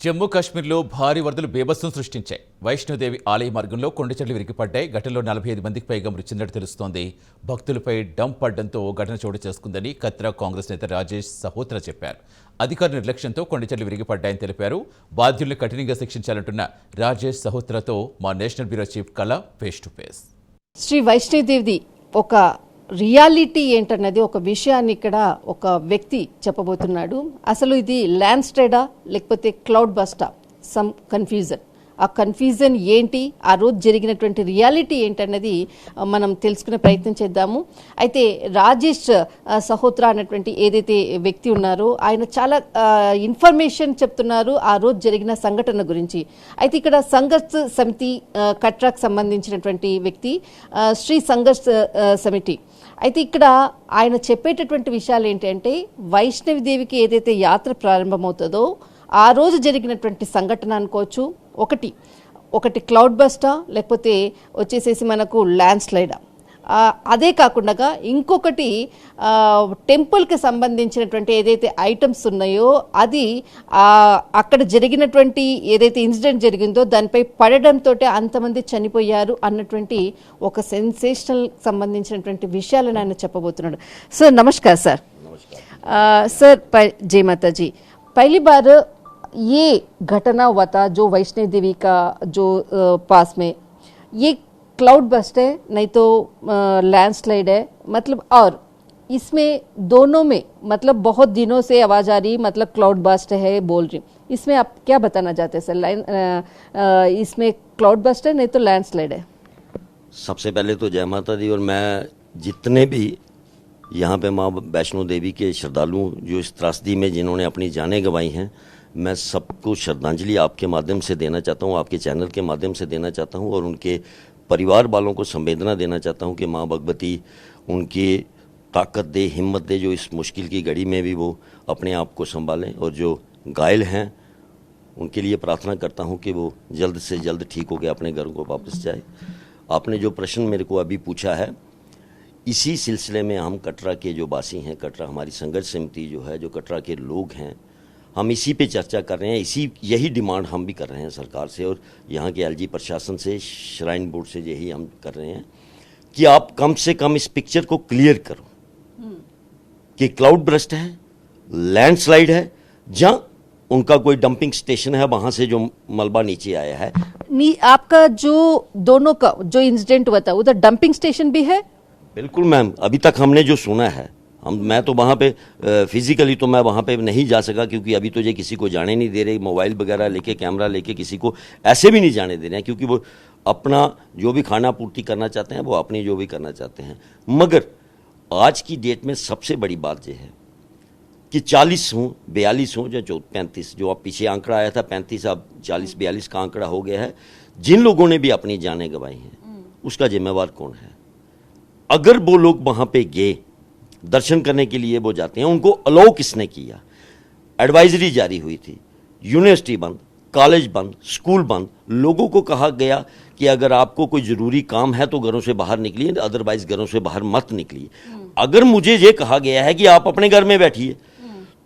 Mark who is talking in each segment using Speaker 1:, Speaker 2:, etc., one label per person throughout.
Speaker 1: జమ్మూ కాశ్మీర్లో భారీ వరదలు బీభత్సం సృష్టించాయి. వైష్ణోదేవి ఆలయ మార్గంలో కొండచెర్లు విరిగిపడ్డాయి. ఘటనలో 45 మందికి పైగా మృతి చెందినట్టు తెలుస్తోంది. భక్తులపై డంప్ పడడంతో ఘటన చోటు చేసుకుందని కత్రా కాంగ్రెస్ నేత రాజేష్ సహోత్రా చెప్పారు. అధికారుల నిర్లక్ష్యంతో కొండచెర్లు విరిగిపడ్డాయని తెలిపారు. బాధ్యుల్ని కఠినంగా శిక్షించాలంటున్న రాజేష్ సహోత్రాతో మా నేషనల్ బ్యూరో చీఫ్ కళ face to face.
Speaker 2: Shri Vaishno Devi ఒక రియాలిటీ ఏంటన్నది ఒక విషయాన్ని ఇక్కడ ఒక వ్యక్తి చెప్పబోతున్నాడు. అసలు ఇది ల్యాండ్ స్లైడా లేకపోతే క్లౌడ్ బస్టా, సమ్ కన్ఫ్యూజన్. ఆ కన్ఫ్యూజన్ ఏంటి, ఆ రోజు జరిగినటువంటి రియాలిటీ ఏంటన్నది మనం తెలుసుకునే ప్రయత్నం చేద్దాము. అయితే రాజేష్ సహోత్రా అన్నటువంటి ఏదైతే వ్యక్తి ఉన్నారో ఆయన చాలా ఇన్ఫర్మేషన్ చెప్తున్నారు ఆ రోజు జరిగిన సంఘటన గురించి. అయితే ఇక్కడ సంఘర్ష్ సమితి కట్రాకు సంబంధించినటువంటి వ్యక్తి, శ్రీ సంఘర్ష్ సమితి. అయితే ఇక్కడ ఆయన చెప్పేటటువంటి విషయాలు ఏంటంటే వైష్ణవిదేవికి ఏదైతే యాత్ర ప్రారంభమవుతుందో ఆ రోజు జరిగినటువంటి సంఘటన అనుకోవచ్చు. ఒకటి క్లౌడ్ బస్టా లేకపోతే వచ్చేసేసి మనకు ల్యాండ్ స్లైడా. అదే కాకుండా ఇంకొకటి టెంపుల్కి సంబంధించినటువంటి ఏదైతే ఐటమ్స్ ఉన్నాయో అది అక్కడ జరిగినటువంటి ఏదైతే ఇన్సిడెంట్ జరిగిందో దానిపై పడడంతో అంతమంది చనిపోయారు అన్నటువంటి ఒక సెన్సేషనల్ సంబంధించినటువంటి విషయాలను ఆయన చెప్పబోతున్నాడు. సార్ నమస్కార్ సార్. सर जय माता जी, पहली बार ये घटना हुआ था जो वैष्णो देवी का जो पास में, ये क्लाउड बस्ट है नहीं तो लैंडस्लाइड है, मतलब और इसमें दोनों में मतलब बहुत दिनों से आवाज़ आ रही मतलब क्लाउड बस्ट है बोल रही. इसमें आप क्या बताना चाहते हैं सर? इसमें क्लाउड बस्ट है नहीं तो लैंडस्लाइड है?
Speaker 3: सबसे पहले तो जय माता दी, और मैं जितने भी यहाँ पे माँ वैष्णो देवी के श्रद्धालु जो इस त्रासदी में जिन्होंने अपनी जानें गंवाई हैं, मैं सबको श्रद्धांजलि आपके माध्यम से देना चाहता हूँ, आपके चैनल के माध्यम से देना चाहता हूँ, और उनके परिवार वालों को संवेदना देना चाहता हूँ कि माँ भगवती उनकी ताकत दे, हिम्मत दे, जो इस मुश्किल की घड़ी में भी वो अपने आप को संभालें, और जो घायल हैं उनके लिए प्रार्थना करता हूँ कि वो जल्द से जल्द ठीक होकर अपने घरों को वापस जाए. आपने जो प्रश्न मेरे को अभी पूछा है, इसी सिलसिले में हम कटरा के जो वासी हैं, कटरा हमारी संघर्ष समिति जो है, जो कटरा के लोग हैं, हम इसी पे चर्चा कर रहे हैं. यही डिमांड हम भी कर रहे हैं सरकार से और यहाँ के एलजी प्रशासन से, श्राइन बोर्ड से, यही हम कर रहे हैं कि आप कम से कम इस पिक्चर को क्लियर करो कि क्लाउड बस्ट है, लैंडस्लाइड है, जहाँ उनका कोई डंपिंग स्टेशन है वहां से जो मलबा नीचे आया है.
Speaker 2: आपका जो दोनों का जो इंसिडेंट हुआ था उधर डंपिंग स्टेशन भी है?
Speaker 3: बिल्कुल मैम, अभी तक हमने जो सुना है, मैं तो वहाँ पे फिजिकली तो मैं वहाँ पे नहीं जा सका, क्योंकि अभी तो ये किसी को जाने नहीं दे रहे, मोबाइल वगैरह लेके, कैमरा लेके किसी को ऐसे भी नहीं जाने दे रहे हैं, क्योंकि वो अपना जो भी खाना पूर्ति करना चाहते हैं वो अपनी जो भी करना चाहते हैं. मगर आज की डेट में सबसे बड़ी बात यह है कि 40 हों, 42 हों, जो 35, जो अब पीछे आंकड़ा आया था 35, अब 40-42 का आंकड़ा हो गया है. जिन लोगों ने भी अपनी जानें गंवाई हैं उसका जिम्मेवार कौन है? अगर वो लोग वहाँ पे गए, दर्शन करने के लिए वो जाते हैं, उनको अलाउ किसने किया? एडवाइजरी जारी हुई थी, यूनिवर्सिटी बंद, कॉलेज बंद, स्कूल बंद, लोगों को कहा गया कि अगर आपको कोई ज़रूरी काम है तो घरों से बाहर निकलिए, अदरवाइज घरों से बाहर मत निकलिए. अगर मुझे ये कहा गया है कि आप अपने घर में बैठिए,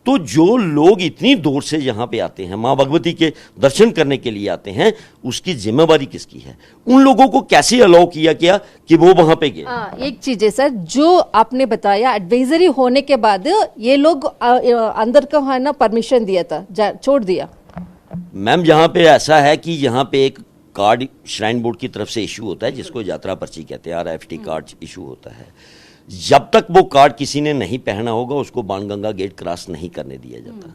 Speaker 3: तो जो लोग इतनी दूर से यहाँ पे आते हैं, माँ भगवती के दर्शन करने के लिए आते हैं, उसकी जिम्मेवारी किसकी है? उन लोगों को कैसे अलाउ किया गया कि वो वहाँ पे गए?
Speaker 2: एक चीज है सर, जो आपने बताया एडवाइजरी होने के बाद ये लोग अंदर का है ना परमिशन दिया था, छोड़ दिया.
Speaker 3: मैम यहाँ पे ऐसा है कि यहाँ पे एक कार्ड श्राइन बोर्ड की तरफ से इशू होता है, जिसको यात्रा पर्ची कहते हैं, RFT कार्ड इशू होता है. जब तक वो कार्ड किसी ने नहीं पहना होगा उसको बाणगंगा गेट क्रॉस नहीं करने दिया जाता.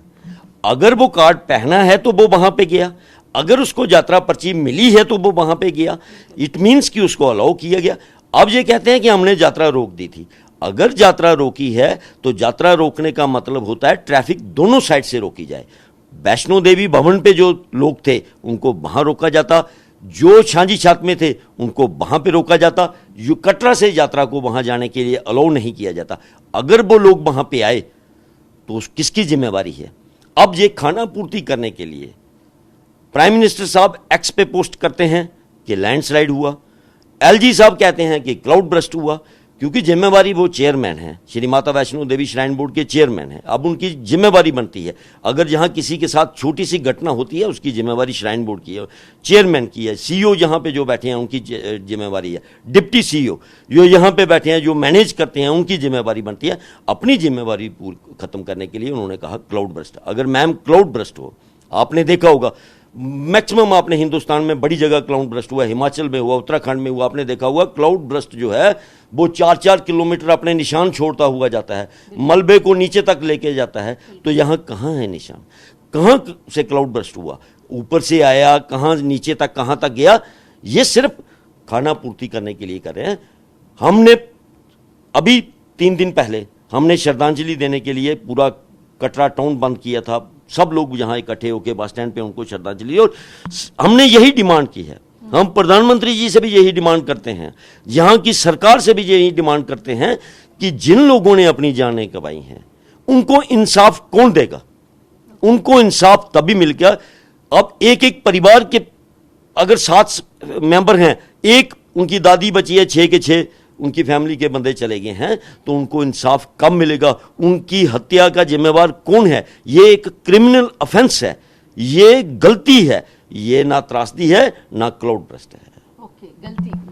Speaker 3: अगर वो कार्ड पहना है तो वो वहां पे गया, अगर उसको यात्रा पर्ची मिली है तो वो वहां पे गया. इट मीन्स कि उसको अलाउ किया गया. अब ये कहते हैं कि हमने यात्रा रोक दी थी. अगर यात्रा रोकी है तो यात्रा रोकने का मतलब होता है ट्रैफिक दोनों साइड से रोकी जाए. वैष्णो देवी भवन पे जो लोग थे उनको वहां रोका जाता, जो छांजी छात में थे उनको वहां पे रोका जाता, जो कटरा से यात्रा को वहां जाने के लिए अलाउ नहीं किया जाता. अगर वो लोग वहां पे आए तो किसकी जिम्मेवारी है? अब ये खाना पूर्ति करने के लिए प्राइम मिनिस्टर साहब एक्स पे पोस्ट करते हैं कि लैंडस्लाइड हुआ, एलजी साहब कहते हैं कि क्लाउड बस्ट हुआ, क्योंकि जिम्मेवारी वो चेयरमैन है, श्री माता वैष्णो देवी श्राइन बोर्ड के चेयरमैन है। अब उनकी जिम्मेवारी बनती है, अगर जहां किसी के साथ छोटी सी घटना होती है उसकी जिम्मेवारी श्राइन बोर्ड की है, चेयरमैन की है, सीईओ जहां पे जो बैठे हैं उनकी जिम्मेवारी है, डिप्टी सीईओ जो यहां पे बैठे हैं जो मैनेज करते हैं उनकी जिम्मेवारी बनती है। अपनी जिम्मेवारी पूरी खत्म करने के लिए उन्होंने कहा क्लाउड बर्स्ट। अगर मैम क्लाउड बर्स्ट हो, आपने देखा होगा मैक्सिमम आपने हिंदुस्तान में बड़ी जगह क्लाउड ब्रस्ट हुआ, हिमाचल में हुआ, उत्तराखंड में हुआ, आपने देखा हुआ क्लाउड ब्रस्ट जो है वो 4-4 किलोमीटर अपने निशान छोड़ता हुआ जाता है, मलबे को नीचे तक लेके जाता है। तो यहाँ कहाँ है निशान, कहाँ से क्लाउड ब्रस्ट हुआ, ऊपर से आया, कहाँ नीचे तक, कहाँ तक गया, ये सिर्फ खाना पूर्ति करने के लिए कर रहे हैं। हमने अभी 3 दिन पहले हमने श्रद्धांजलि देने के लिए पूरा कटरा टाउन बंद किया था, सब लोग यहाँ इकट्ठे होकर बस स्टैंड पे उनको श्रद्धांजलि, और हमने यही डिमांड की है। हम प्रधानमंत्री जी से भी यही डिमांड करते हैं, यहाँ की सरकार से भी यही डिमांड करते हैं कि जिन लोगों ने अपनी जानें गंवाई हैं उनको इंसाफ कौन देगा, उनको इंसाफ तभी मिल गया। अब एक एक परिवार के अगर 7 मेंबर हैं, एक उनकी दादी बची है, 6 के 6 उनकी फैमिली के बंदे चले गए हैं, तो उनको इंसाफ कब मिलेगा, उनकी हत्या का जिम्मेवार कौन है। ये एक क्रिमिनल ऑफेंस है, ये गलती है, ये ना त्रासदी है ना क्लाउड ब्रस्ट है।
Speaker 2: ओके,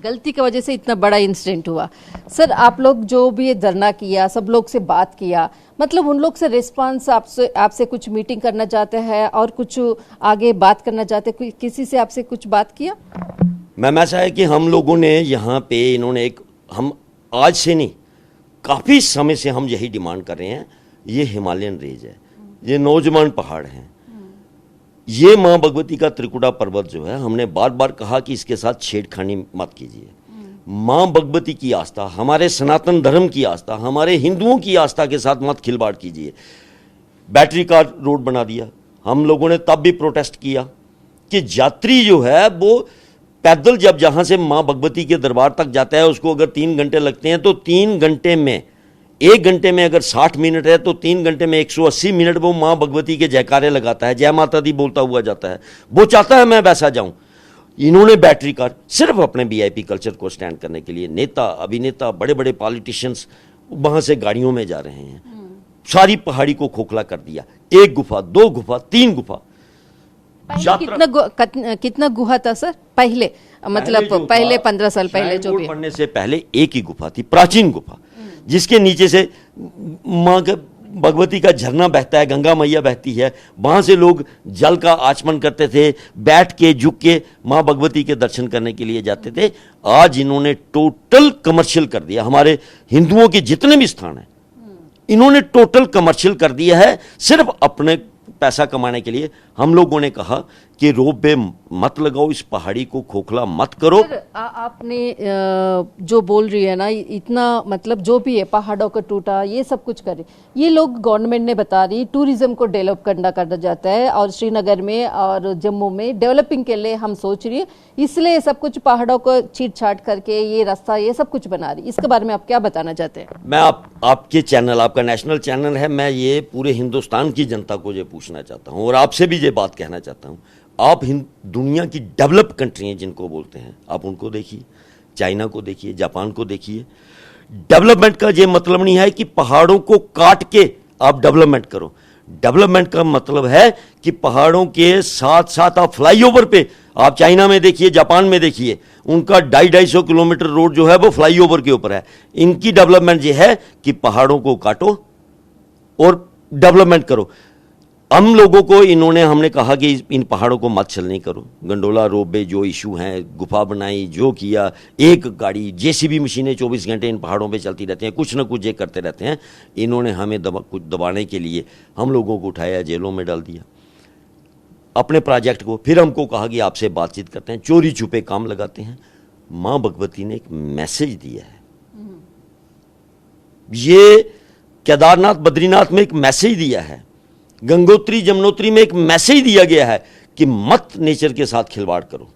Speaker 2: गलती की वजह से इतना बड़ा इंसिडेंट हुआ। सर, आप लोग जो भी ये धरना किया, सब लोग से बात किया, मतलब उन लोग से रिस्पांस, आपसे कुछ मीटिंग करना चाहते हैं और कुछ आगे बात करना चाहते हैं, किसी से आपसे कुछ बात किया?
Speaker 3: मैम ऐसा है कि हम लोगों ने यहाँ पे, इन्होंने एक, हम आज से नहीं काफ़ी समय से हम यही डिमांड कर रहे हैं, ये हिमालयन रेंज है, ये नौजवान पहाड़ हैं, ये माँ भगवती का त्रिकुटा पर्वत जो है, हमने बार बार कहा कि इसके साथ छेड़खानी मत कीजिए। माँ भगवती की आस्था, हमारे सनातन धर्म की आस्था, हमारे हिंदुओं की आस्था के साथ मत खिलवाड़ कीजिए। बैटरी का रोड बना दिया, हम लोगों ने तब भी प्रोटेस्ट किया कि यात्री जो है वो पैदल जब जहां से मां भगवती के दरबार तक जाता है, उसको अगर 3 घंटे लगते हैं तो 3 घंटे में, 1 घंटे में अगर 60 मिनट है तो 3 घंटे में 180 मिनट वो मां भगवती के जयकारे लगाता है, जय माता दी बोलता हुआ जाता है। वो चाहता है मैं वैसा जाऊं। इन्होंने बैटरी कार सिर्फ अपने वीआईपी कल्चर को स्टैंड करने के लिए, नेता, अभिनेता, बड़े बड़े पॉलिटिशियंस वहां से गाड़ियों में जा रहे हैं, सारी पहाड़ी को खोखला कर दिया। 1 गुफा, 2 गुफा, 3 गुफा।
Speaker 2: कितना गुहा था सर पहले, मतलब पहले 15 साल पहले जो भी
Speaker 3: पढ़ने से पहले एक ही गुफा थी, प्राचीन गुफा, जिसके नीचे से माँ के भगवती का झरना बहता है, गंगा मैया बहती है, वहां से लोग जल का आचमन करते थे, बैठ के झुक के माँ भगवती के दर्शन करने के लिए जाते थे। आज इन्होंने टोटल कमर्शियल कर दिया, हमारे हिंदुओं के जितने भी स्थान हैं इन्होंने टोटल कमर्शियल कर दिया है, सिर्फ अपने पैसा कमाने के लिए। हम लोगों ने कहा कि रोपवे मत लगाओ, इस पहाड़ी को खोखला मत करो।
Speaker 2: आपने जो बोल रही है ना, इतना मतलब जो भी है पहाड़ों का टूटा, ये सब कुछ करे, ये लोग गवर्नमेंट ने बता रही टूरिज्म को डेवलप करना जाता है, और श्रीनगर में और जम्मू में डेवलपिंग के लिए हम सोच रही है, इसलिए सब कुछ पहाड़ों को छीट छाट करके ये रास्ता ये सब कुछ बना रही। इसके बारे में आप क्या बताना चाहते हैं?
Speaker 3: मैं आपके चैनल, आपका नेशनल चैनल है, मैं ये पूरे हिंदुस्तान की जनता को ये पूछना चाहता हूँ और आपसे भी ये बात कहना चाहता हूँ। आप दुनिया की डेवलप कंट्री हैं जिनको बोलते हैं, आप उनको देखिए, चाइना को देखिए, जापान को देखिए। डेवलपमेंट का ये मतलब नहीं है कि पहाड़ों को काट के आप डेवलपमेंट करो। डेवलपमेंट का मतलब है कि पहाड़ों के साथ साथ आप फ्लाईओवर पे, आप चाइना में देखिए, जापान में देखिए, उनका 250-250 किलोमीटर रोड जो है वो फ्लाईओवर के ऊपर है। इनकी डेवलपमेंट ये है कि पहाड़ों को काटो और डेवलपमेंट करो। हम लोगों को इन्होंने, हमने कहा कि इन पहाड़ों को मत चलनी करो। गंडोला रोपवे जो इशू हैं, गुफा बनाई, जो किया, एक गाड़ी जेसीबी मशीनें 24 घंटे इन पहाड़ों पे चलती रहती हैं, कुछ ना कुछ ये करते रहते हैं। इन्होंने हमें कुछ दबाने के लिए हम लोगों को उठाया, जेलों में डाल दिया अपने प्रोजेक्ट को। फिर हमको कहा कि आपसे बातचीत करते हैं, चोरी छुपे काम लगाते हैं। माँ भगवती ने एक मैसेज दिया है, ये केदारनाथ बद्रीनाथ में एक मैसेज दिया है, गंगोत्री जमुनोत्री में एक मैसेज दिया गया है कि मत नेचर के साथ खिलवाड़ करो।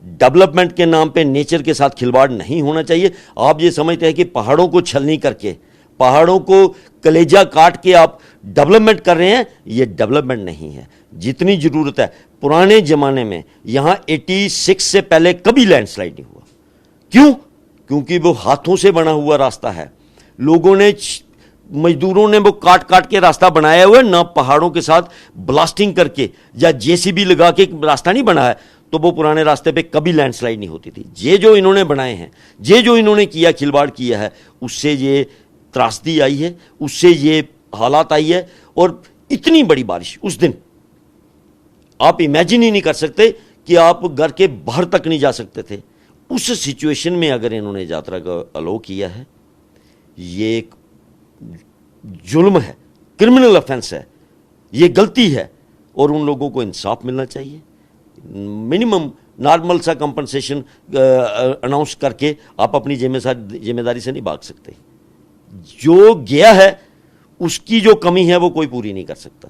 Speaker 3: डेवलपमेंट के नाम पे नेचर के साथ खिलवाड़ नहीं होना चाहिए। आप ये समझते हैं कि पहाड़ों को छलनी करके, पहाड़ों को कलेजा काट के आप डेवलपमेंट कर रहे हैं, ये डेवलपमेंट नहीं है। जितनी जरूरत है, पुराने जमाने में यहां 86 से पहले कभी लैंडस्लाइड नहीं हुआ। क्यों? क्योंकि वो हाथों से बना हुआ रास्ता है। लोगों ने, मजदूरों ने वो काट काट के रास्ता बनाया हुआ है, ना पहाड़ों के साथ ब्लास्टिंग करके या जेसीबी लगा के रास्ता नहीं बना है, तो वो पुराने रास्ते पे कभी लैंडस्लाइड नहीं होती थी। ये जो इन्होंने बनाए हैं, ये जो इन्होंने किया, खिलवाड़ किया है, उससे ये त्रासदी आई है, उससे ये हालात आई है। और इतनी बड़ी बारिश उस दिन, आप इमेजिन ही नहीं कर सकते कि आप घर के बाहर तक नहीं जा सकते थे। उस सिचुएशन में अगर इन्होंने यात्रा का अलाउ किया है, ये एक जुल्म है, क्रिमिनल ऑफेंस है, ये गलती है और उन लोगों को इंसाफ मिलना चाहिए। मिनिमम नॉर्मल सा कंपनसेशन अनाउंस करके आप अपनी जिम्मेदारी से नहीं भाग सकते। जो गया है उसकी जो कमी है वो कोई पूरी नहीं कर सकता।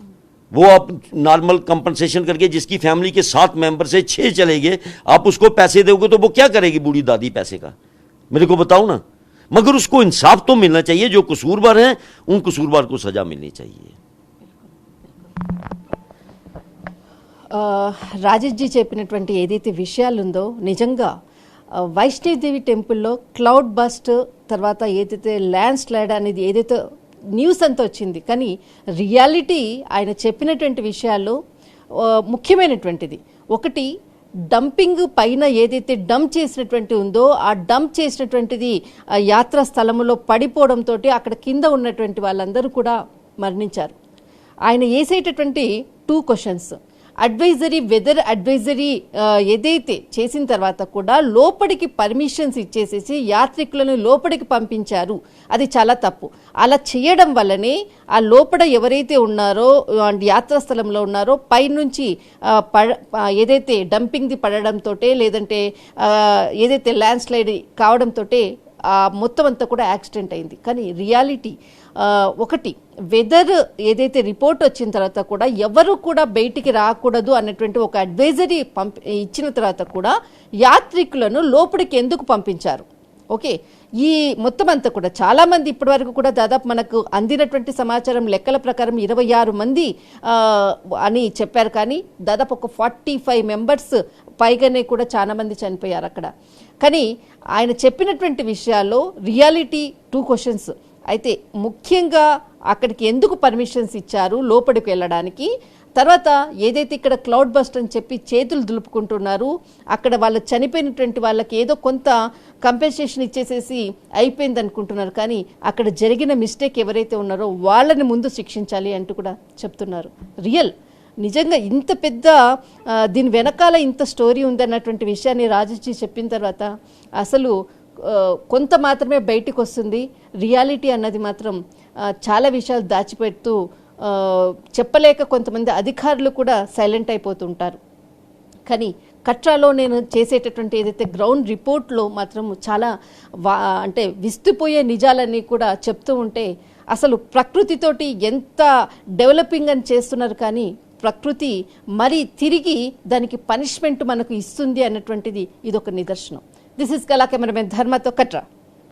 Speaker 3: वो आप नॉर्मल कंपनसेशन करके, जिसकी फैमिली के 7 मेंबर से 6 चले गए, आप उसको पैसे दोगे तो वो क्या करेगी बूढ़ी दादी पैसे का? मेरे को बताओ ना। मगर उसको इंसाफ तो मिलना चाहिए। जो कसूरवार हैं उन कसूरवार को सजा मिलनी चाहिए।
Speaker 2: రాజేష్ జీ చెప్పినటువంటి ఏదైతే విషయాలు ఉందో, నిజంగా వైష్ణవిదేవి టెంపుల్లో క్లౌడ్ బస్ట్ తర్వాత ఏదైతే ల్యాండ్ స్లైడ్ అనేది ఏదైతే న్యూస్ అంతా వచ్చింది, కానీ రియాలిటీ ఆయన చెప్పినటువంటి విషయాలు ముఖ్యమైనటువంటిది. ఒకటి, డంపింగ్ పైన ఏదైతే డంప్ చేసినటువంటి ఉందో ఆ డంప్ చేసినటువంటిది యాత్రా స్థలంలో పడిపోవడంతో అక్కడ కింద ఉన్నటువంటి వాళ్ళందరూ కూడా మరణించారు. ఆయన వేసేటటువంటి 2 క్వశ్చన్స్, అడ్వైజరీ, వెదర్ అడ్వైజరీ ఏదైతే చేసిన తర్వాత కూడా లోపలికి పర్మిషన్స్ ఇచ్చేసేసి యాత్రికులను లోపలికి పంపించారు, అది చాలా తప్పు. అలా చేయడం వల్లనే ఆ లోపల ఎవరైతే ఉన్నారో, యాత్రా స్థలంలో ఉన్నారో, పైనుంచి ఏదైతే డంపింగ్ది పడడంతో లేదంటే ఏదైతే ల్యాండ్ స్లైడ్ కావడంతో మొత్తం అంతా కూడా యాక్సిడెంట్ అయింది. కానీ రియాలిటీ ఒకటి, వెదర్ ఏదైతే రిపోర్ట్ వచ్చిన తర్వాత కూడా ఎవరు కూడా బయటికి రాకూడదు అన్నటువంటి ఒక అడ్వైజరీ ఇచ్చిన తర్వాత కూడా యాత్రికులను లోపలికి ఎందుకు పంపించారు? ఓకే, ఈ మొత్తం అంతా కూడా చాలామంది ఇప్పటి వరకు కూడా దాదాపు మనకు అందినటువంటి సమాచారం లెక్కల ప్రకారం 26 మంది అని చెప్పారు. కానీ దాదాపు ఒక 45 మెంబర్స్ పైగానే కూడా చాలా మంది చనిపోయారు అక్కడ. కానీ ఆయన చెప్పినటువంటి విషయాల్లో రియాలిటీ 2 క్వశ్చన్స్. అయితే ముఖ్యంగా అక్కడికి ఎందుకు పర్మిషన్స్ ఇచ్చారు లోపలికి వెళ్ళడానికి, తర్వాత ఏదైతే ఇక్కడ క్లౌడ్ బస్ట్ అని చెప్పి చేతులు దులుపుకుంటున్నారు, అక్కడ వాళ్ళు చనిపోయినటువంటి వాళ్ళకి ఏదో కొంత కంపెన్సేషన్ ఇచ్చేసేసి అయిపోయింది అనుకుంటున్నారు. కానీ అక్కడ జరిగిన మిస్టేక్ ఎవరైతే ఉన్నారో వాళ్ళని ముందు శిక్షించాలి అంటూ కూడా చెప్తున్నారు. రియల్ నిజంగా ఇంత పెద్ద దీని వెనకాల ఇంత స్టోరీ ఉందన్నటువంటి విషయాన్ని రాజేష్ జీ చెప్పిన తర్వాత అసలు కొంత మాత్రమే బయటికి వస్తుంది. రియాలిటీ అన్నది మాత్రం చాలా విషయాలు దాచిపెడుతూ చెప్పలేక కొంతమంది అధికారులు కూడా సైలెంట్ అయిపోతుంటారు. కానీ కట్రాలో నేను చేసేటటువంటి ఏదైతే గ్రౌండ్ రిపోర్ట్లో మాత్రం చాలా అంటే విస్తుపోయే నిజాలన్నీ కూడా చెప్తూ ఉంటే అసలు ప్రకృతితోటి ఎంత డెవలపింగ్ అని చేస్తున్నారు, కానీ ప్రకృతి మరి తిరిగి దానికి పనిష్మెంట్ మనకు ఇస్తుంది అన్నటువంటిది ఇదొక నిదర్శనం. దిస్ ఇస్ కళా కెమెరామెన్ ధర్మతో కట్రా.